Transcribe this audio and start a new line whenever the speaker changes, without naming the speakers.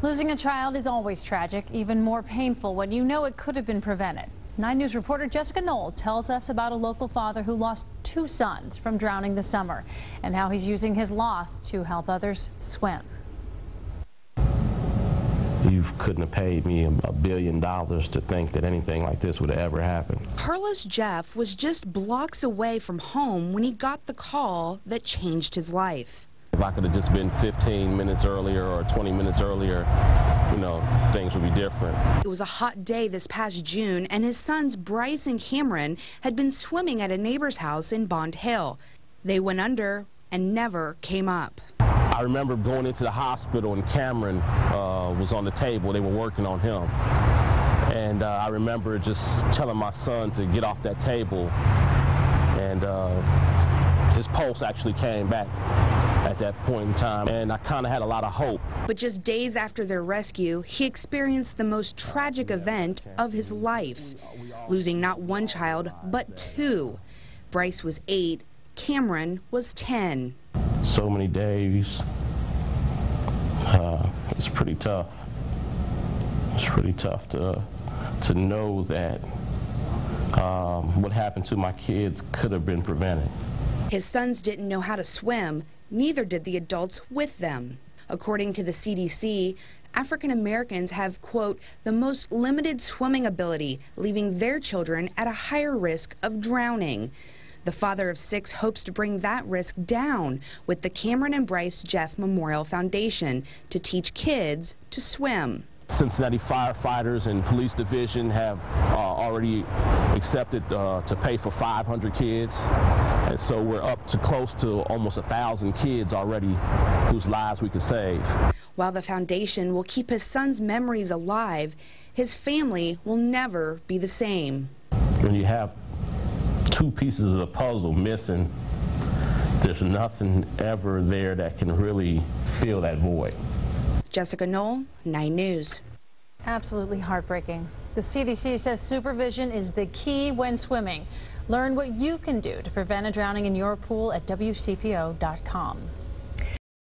Losing a child is always tragic, even more painful when you know it could have been prevented. 9 News reporter Jessica Knoll tells us about a local father who lost 2 sons from drowning this summer and how he's using his loss to help others swim.
You couldn't have paid me $1 billion to think that anything like this would ever happen.
Carlos Jeff was just blocks away from home when he got the call that changed his life.
If I could have just been 15 minutes earlier or 20 minutes earlier, you know, things would be different.
It was a hot day this past June, and his sons Bryce and Cameron had been swimming at a neighbor's house in Bond Hill. They went under and never came up.
I remember going into the hospital and Cameron was on the table. They were working on him. And I remember just telling my son to get off that table, and his pulse actually came back at that point in time, and I kind of had a lot of hope.
But just days after their rescue, he experienced the most tragic event of his life, losing not 1 child, but 2. Bryce was 8, Cameron was 10.
So many days. It's pretty tough. It's pretty tough to know that what happened to my kids could have been prevented.
His sons didn't know how to swim, neither did the adults with them. According to the CDC, African Americans have, quote, the most limited swimming ability, leaving their children at a higher risk of drowning. The father of 6 hopes to bring that risk down with the Cameron and Bryce Jeff Memorial Foundation to teach kids to swim.
Cincinnati firefighters and police division have already accepted to pay for 500 kids, and so we're up to close to almost 1,000 kids already whose lives we could save.
While the foundation will keep his son's memories alive, his family will never be the same.
When you have 2 pieces of the puzzle missing, there's nothing ever there that can really fill that void.
Jessica Knoll, 9 News.
Absolutely heartbreaking. The CDC says supervision is the key when swimming. Learn what you can do to prevent a drowning in your pool at WCPO.com.